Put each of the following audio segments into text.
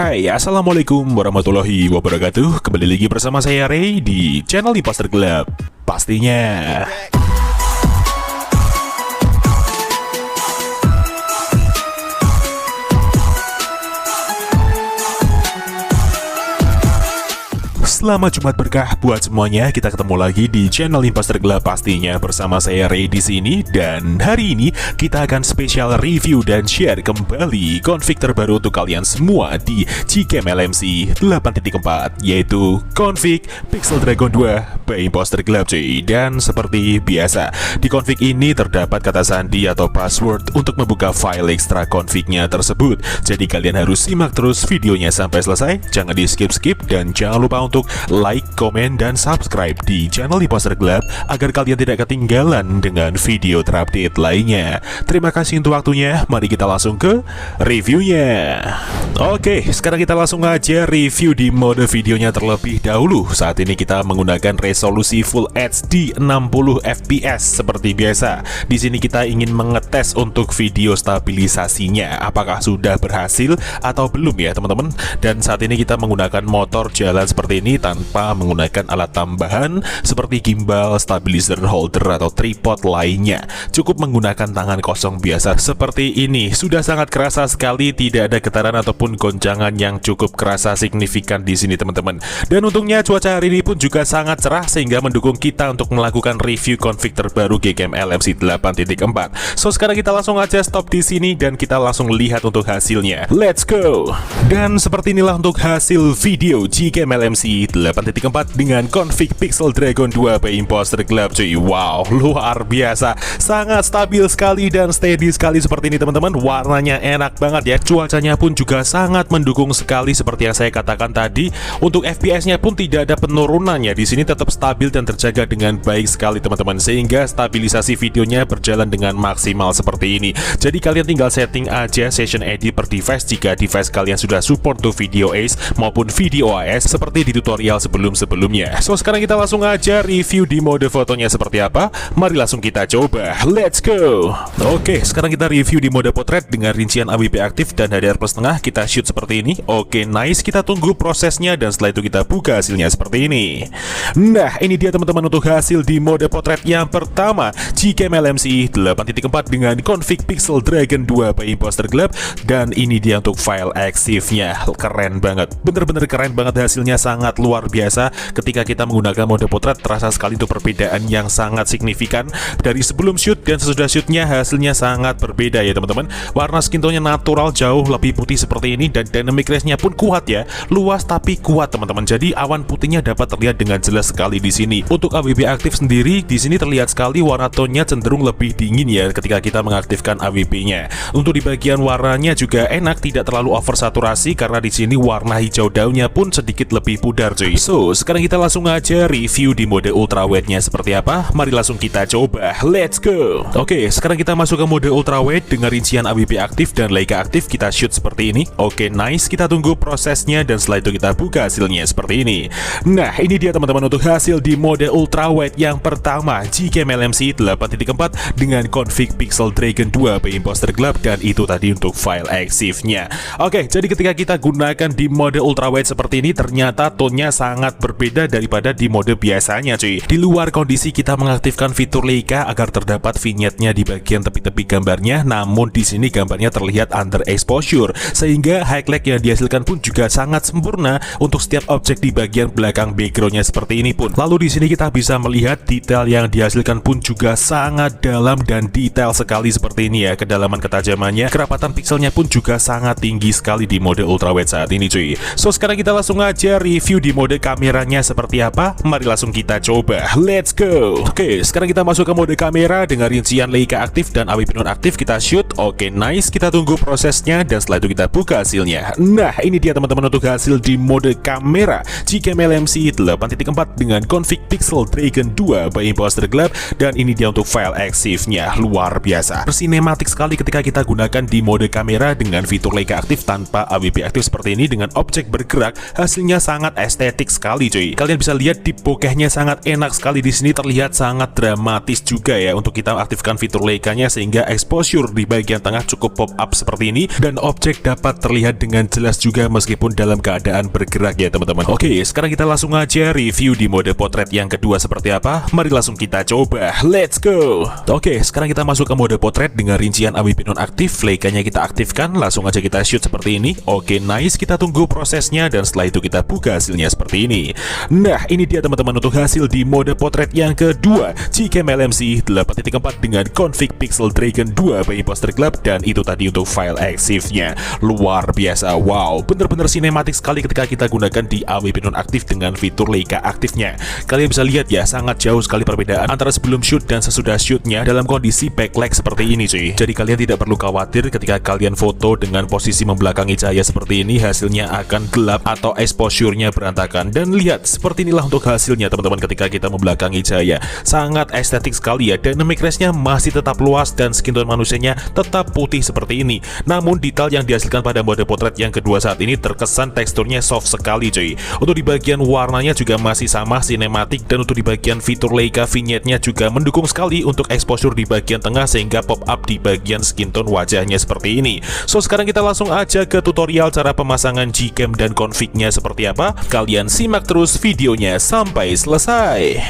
Hai, assalamualaikum warahmatullahi wabarakatuh. Kembali lagi bersama saya Ray di channel Imposter Club. Pastinya. Selamat Jumat berkah buat semuanya. Kita ketemu lagi di channel Imposter Club pastinya bersama saya Ray di sini, dan hari ini kita akan spesial review dan share kembali config terbaru untuk kalian semua di Gcam LMC 8.4, yaitu config Pixel Dragon 2 by Imposter Club cuy. Dan seperti biasa, di config ini terdapat kata sandi atau password untuk membuka file ekstra confignya tersebut. Jadi kalian harus simak terus videonya sampai selesai, jangan di skip-skip, dan jangan lupa untuk like, komen, dan subscribe di channel Imposter Club agar kalian tidak ketinggalan dengan video terupdate lainnya. Terima kasih untuk waktunya, mari kita langsung ke reviewnya. Oke, sekarang kita langsung aja review di mode videonya terlebih dahulu. Saat ini kita menggunakan resolusi Full HD 60 fps seperti biasa. Di sini kita ingin mengetes untuk video stabilisasinya, apakah sudah berhasil atau belum ya teman-teman. Dan saat ini kita menggunakan motor jalan seperti ini tanpa menggunakan alat tambahan seperti gimbal, stabilizer holder, atau tripod lainnya. Cukup menggunakan tangan kosong biasa seperti ini. Sudah sangat kerasa sekali, tidak ada getaran ataupun goncangan yang cukup kerasa signifikan di sini teman-teman. Dan untungnya cuaca hari ini pun juga sangat cerah sehingga mendukung kita untuk melakukan review config terbaru Gcam LMC 8.4. So sekarang kita langsung aja stop di sini dan kita langsung lihat untuk hasilnya. Let's go. Dan seperti inilah untuk hasil video Gcam LMC 8.4 dengan config Pixel Dragon 2 by Imposter Club cuy. Wow, luar biasa, sangat stabil sekali dan steady sekali seperti ini teman-teman. Warnanya enak banget ya, cuacanya pun juga sangat mendukung sekali seperti yang saya katakan tadi. Untuk FPS-nya pun tidak ada penurunannya, di sini tetap stabil dan terjaga dengan baik sekali teman-teman, sehingga stabilisasi videonya berjalan dengan maksimal seperti ini. Jadi kalian tinggal setting aja session edit per device jika device kalian sudah support untuk video Ace maupun video AS seperti di tutorial sebelum-sebelumnya. So sekarang kita langsung aja review di mode fotonya seperti apa. Mari langsung kita coba. Let's go. Oke, sekarang kita review di mode potret dengan rincian AWP aktif dan HDR plus tengah. Kita shoot seperti ini. Oke, nice. Kita tunggu prosesnya dan setelah itu kita buka hasilnya seperti ini. Nah, ini dia teman-teman untuk hasil di mode potret yang pertama Gcam LMC 8.4 dengan config Pixel Dragon 2 by Imposter Club. Dan ini dia untuk file eksifnya. Keren banget. Bener-bener keren banget hasilnya, sangat luar biasa. Ketika kita menggunakan mode potret terasa sekali itu perbedaan yang sangat signifikan dari sebelum shoot dan sesudah shootnya. Hasilnya sangat berbeda ya teman-teman. Warna skin tone-nya natural, jauh lebih putih seperti ini, dan dynamic range-nya pun kuat ya, luas tapi kuat teman-teman. Jadi awan putihnya dapat terlihat dengan jelas sekali di sini. Untuk AWP aktif sendiri di sini terlihat sekali warna tone-nya cenderung lebih dingin ya ketika kita mengaktifkan AWP-nya. Untuk di bagian warnanya juga enak, tidak terlalu oversaturasi karena di sini warna hijau daunnya pun sedikit lebih pudar cuy. So sekarang kita langsung aja review di mode ultrawide-nya seperti apa. Mari langsung kita coba. Let's go. Oke, sekarang kita masuk ke mode ultrawide dengan rincian AWP aktif dan Leica aktif. Kita shoot seperti ini. Oke, nice. Kita tunggu prosesnya dan setelah itu kita buka hasilnya seperti ini. Nah, ini dia teman-teman untuk hasil di mode ultrawide yang pertama Gcam LMC 8.4 dengan config Pixel Dragon 2 by Imposter Club, dan itu tadi untuk file eksifnya. Oke, jadi ketika kita gunakan di mode ultrawide seperti ini ternyata tone-nya sangat berbeda daripada di mode biasanya cuy. Di luar kondisi kita mengaktifkan fitur Leica agar terdapat vignette-nya di bagian tepi-tepi gambarnya, namun di sini gambarnya terlihat under exposure sehingga highlight yang dihasilkan pun juga sangat sempurna untuk setiap objek di bagian belakang background-nya seperti ini pun. Lalu di sini kita bisa melihat detail yang dihasilkan pun juga sangat dalam dan detail sekali seperti ini ya. Kedalaman ketajamannya, kerapatan pixelnya pun juga sangat tinggi sekali di mode ultrawide saat ini cuy. So sekarang kita langsung aja review di mode kameranya seperti apa. Mari langsung kita coba. Let's go. Oke, sekarang kita masuk ke mode kamera dengan rincian Leica aktif dan AWP non aktif. Kita shoot. Oke, nice. Kita tunggu prosesnya dan setelah itu kita buka hasilnya. Nah, ini dia teman-teman untuk hasil di mode kamera Gcam LMC 8.4 dengan dengan config Pixel Dragon 2 by Imposter Gelap, dan ini dia untuk file EXIF-nya. Luar biasa, bersinematik sekali ketika kita gunakan di mode kamera dengan fitur Leica aktif tanpa AWP aktif seperti ini dengan objek bergerak. Hasilnya sangat estetik sekali cuy. Kalian bisa lihat deep bokehnya sangat enak sekali di sini, terlihat sangat dramatis juga ya untuk kita aktifkan fitur Leica-nya sehingga exposure di bagian tengah cukup pop up seperti ini dan objek dapat terlihat dengan jelas juga meskipun dalam keadaan bergerak ya teman-teman. Oke, sekarang kita langsung aja review di mode potret yang kedua seperti apa. Mari langsung kita coba. Let's go. Oke, sekarang kita masuk ke mode potret dengan rincian AWP nonaktif. Leica-nya kita aktifkan, langsung aja kita shoot seperti ini. Oke, nice. Kita tunggu prosesnya dan setelah itu kita buka hasilnya seperti ini. Nah, ini dia teman-teman untuk hasil di mode potret yang kedua, Gcam LMC 8.4 dengan config Pixel Dragon 2 by Imposter Gelap, dan itu tadi untuk file EXIF-nya. Luar biasa, wow, bener-bener sinematik sekali ketika kita gunakan di AWP nonaktif dengan fitur Leica aktifnya. Kalian bisa lihat ya, sangat jauh sekali perbedaan antara sebelum shoot dan sesudah shootnya dalam kondisi backlight seperti ini cuy. Jadi kalian tidak perlu khawatir ketika kalian foto dengan posisi membelakangi cahaya seperti ini, hasilnya akan gelap atau exposure-nya berantakan. Dan lihat, seperti inilah untuk hasilnya teman-teman ketika kita membelakangi cahaya. Sangat estetik sekali ya, dynamic range-nya masih tetap luas dan skin tone manusianya tetap putih seperti ini. Namun detail yang dihasilkan pada mode potret yang kedua saat ini terkesan teksturnya soft sekali cuy. Untuk di bagian warnanya juga masih sama sinematik, dan untuk di bagian fitur Leica vignette-nya juga mendukung sekali untuk exposure di bagian tengah sehingga pop up di bagian skin tone wajahnya seperti ini. So sekarang kita langsung aja ke tutorial cara pemasangan Gcam dan config-nya seperti apa. Kalian simak terus videonya sampai selesai.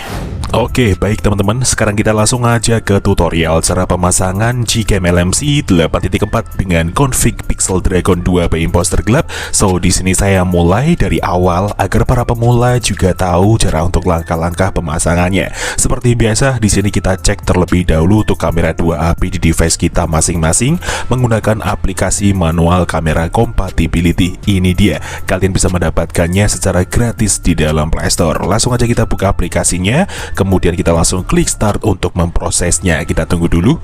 Oke, baik teman-teman, sekarang kita langsung aja ke tutorial cara pemasangan Gcam LMC 8.4 dengan config Pixel Dragon 2 by Imposter Gelap. So di sini saya mulai dari awal agar para pemula juga tahu cara untuk langkah-langkah pemasangannya. Seperti biasa, di sini kita cek terlebih dahulu untuk kamera 2 API di device kita masing-masing menggunakan aplikasi manual kamera compatibility. Ini dia, kalian bisa mendapatkannya secara gratis di dalam Play Store. Langsung aja kita buka aplikasinya. Kemudian kita langsung klik start untuk memprosesnya. Kita tunggu dulu.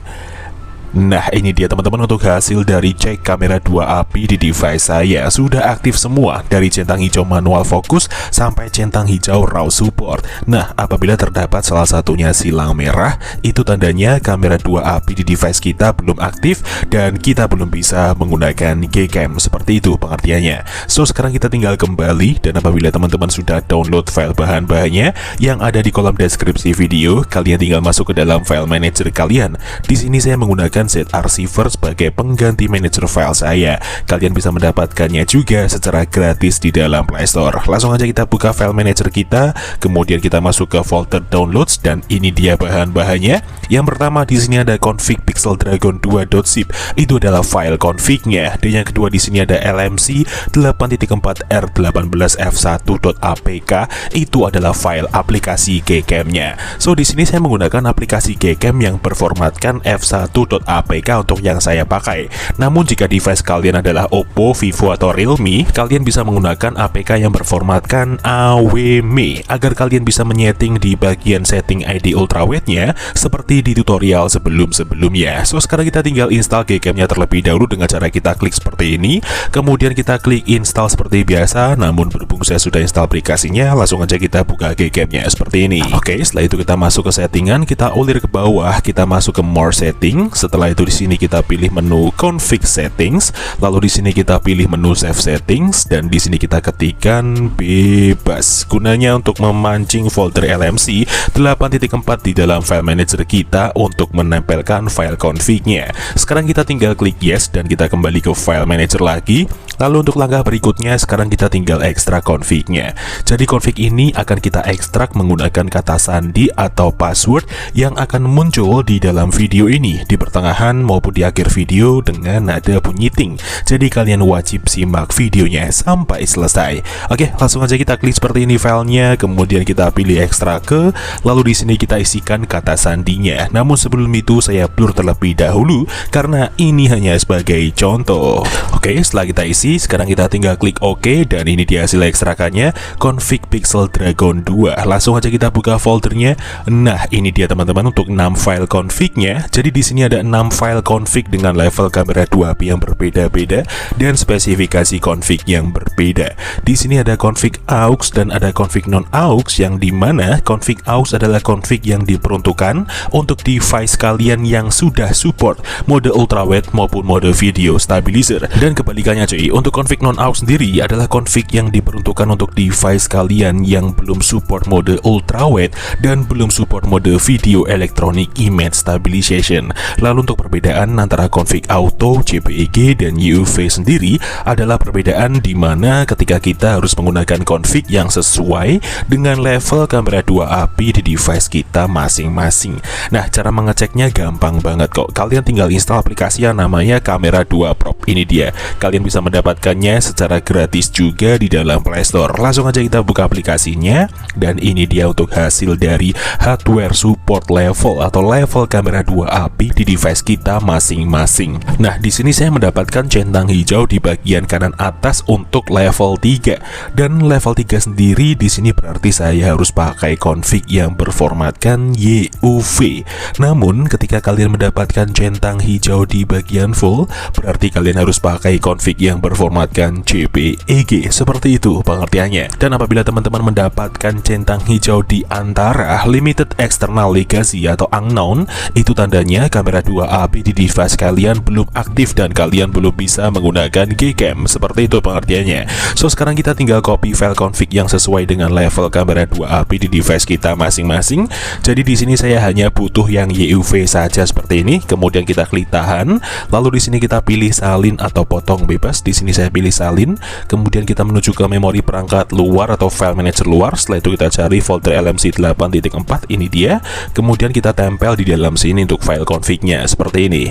Nah, ini dia teman-teman untuk hasil dari cek kamera 2 API di device saya. Sudah aktif semua dari centang hijau manual fokus sampai centang hijau raw support. Nah, apabila terdapat salah satunya silang merah, itu tandanya kamera 2 API di device kita belum aktif dan kita belum bisa menggunakan Gcam. Seperti itu pengertiannya. So, sekarang kita tinggal kembali, dan apabila teman-teman sudah download file bahan-bahannya yang ada di kolom deskripsi video, kalian tinggal masuk ke dalam file manager kalian. Di sini saya menggunakan ZArchiver sebagai pengganti manager file saya. Kalian bisa mendapatkannya juga secara gratis di dalam Play Store. Langsung aja kita buka file manager kita, kemudian kita masuk ke folder downloads, dan ini dia bahan-bahannya. Yang pertama di sini ada config Pixel Dragon 2.zip, itu adalah file config-nya. Dan yang kedua di sini ada LMC 8.4 R18F1.apk, itu adalah file aplikasi Gcam-nya. So di sini saya menggunakan aplikasi Gcam yang berformatkan F1.apk untuk yang saya pakai. Namun jika device kalian adalah Oppo, Vivo, atau Realme, kalian bisa menggunakan APK yang berformatkan AWM agar kalian bisa menyeting di bagian setting ID ultrawide-nya seperti di tutorial sebelum-sebelumnya. So sekarang kita tinggal install Gcam-nya terlebih dahulu dengan cara kita klik seperti ini, kemudian kita klik install seperti biasa. Namun berhubung saya sudah install aplikasinya, langsung aja kita buka Gcam-nya seperti ini. Oke, setelah itu kita masuk ke settingan, kita ulir ke bawah, kita masuk ke more setting. Setelah itu di sini kita pilih menu config settings, lalu di sini kita pilih menu save settings, dan di sini kita ketikkan bebas, gunanya untuk memancing folder LMC 8.4 di dalam file manager kita untuk menempelkan file config-nya. Sekarang kita tinggal klik yes dan kita kembali ke file manager lagi. Lalu untuk langkah berikutnya, sekarang kita tinggal ekstrak config-nya. Jadi config ini akan kita ekstrak menggunakan kata sandi atau password yang akan muncul di dalam video ini di pertengahan maupun di akhir video dengan nada bunyi ting. Jadi kalian wajib simak videonya sampai selesai. Oke, langsung aja kita klik seperti ini filenya, kemudian kita pilih ekstrak ke, lalu di sini kita isikan kata sandinya. Namun sebelum itu saya blur terlebih dahulu karena ini hanya sebagai contoh. Oke, setelah kita isi, spesifikasi. Sekarang kita tinggal klik OK, dan ini dia hasil ekstrakannya, config Pixel Dragon 2. Langsung aja kita buka foldernya. Nah, ini dia teman-teman untuk 6 file config-nya. Jadi di sini ada 6 file config dengan level kamera 2AP yang berbeda-beda dan spesifikasi config yang berbeda. Di sini ada config aux dan ada config non aux, yang dimana config aux adalah config yang diperuntukkan untuk device kalian yang sudah support mode ultrawide maupun mode video stabilizer. Dan kebalikannya cuy, untuk config non aux sendiri adalah config yang diperuntukkan untuk device kalian yang belum support mode ultrawide dan belum support mode video electronic image stabilization. Lalu untuk perbedaan antara config auto, JPEG dan UV sendiri adalah perbedaan di mana ketika kita harus menggunakan config yang sesuai dengan level kamera 2AP di device kita masing-masing. Nah, cara mengeceknya gampang banget kok. Kalian tinggal install aplikasi yang namanya Kamera 2 Pro. Ini dia. Kalian bisa mendapatkannya secara gratis juga di dalam Play Store. Langsung aja kita buka aplikasinya, dan ini dia untuk hasil dari hardware support level atau level kamera 2AP di device kita masing-masing. Nah, di sini saya mendapatkan centang hijau di bagian kanan atas untuk level 3, dan level 3 sendiri di sini berarti saya harus pakai config yang berformatkan YUV. Namun ketika kalian mendapatkan centang hijau di bagian full, berarti kalian harus pakai config yang berformatkan JPEG. Seperti itu pengertiannya. Dan apabila teman-teman mendapatkan centang hijau di antara limited external legacy atau unknown, itu tandanya kamera 2AP di device kalian belum aktif dan kalian belum bisa menggunakan Gcam. Seperti itu pengertiannya. So, sekarang kita tinggal copy file config yang sesuai dengan level kamera 2AP di device kita masing-masing. Jadi di sini saya hanya butuh yang YUV saja seperti ini. Kemudian kita klik tahan. Lalu di sini kita pilih salin atau potong bebas. Di sini saya pilih salin. Kemudian kita menuju ke memori perangkat luar atau file manager luar. Setelah itu kita cari folder LMC 8.4. Ini dia. Kemudian kita tempel di dalam sini untuk file config-nya seperti ini.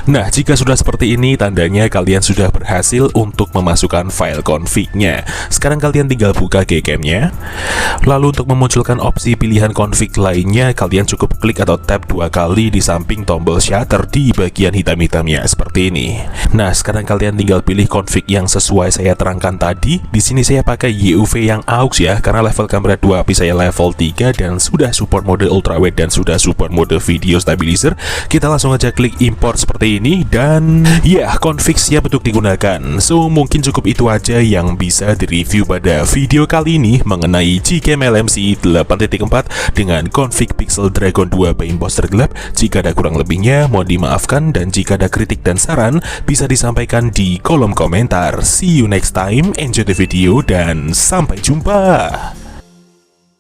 Nah, jika sudah seperti ini, tandanya kalian sudah berhasil untuk memasukkan file config-nya. Sekarang kalian tinggal buka Gcam-nya. Lalu untuk memunculkan opsi pilihan config lainnya, kalian cukup klik atau tap 2 kali di samping tombol shutter di bagian hitam-hitamnya seperti ini. Nah, sekarang kalian tinggal pilih config yang sesuai saya terangkan tadi. Di sini saya pakai YUV yang aux ya, karena level kamera 2AP saya level 3 dan sudah support mode ultrawide dan sudah support mode video stabilizer. Kita langsung aja klik import seperti ini, dan ya, config siap untuk digunakan. So, mungkin cukup itu aja yang bisa direview pada video kali ini mengenai Gcam LMC 8.4 dengan config Pixel Dragon 2 by Imposter Gelap. Jika ada kurang lebihnya, mohon dimaafkan, dan jika ada kritik dan saran bisa disampaikan di kolom komentar. See you next time, enjoy the video, dan sampai jumpa.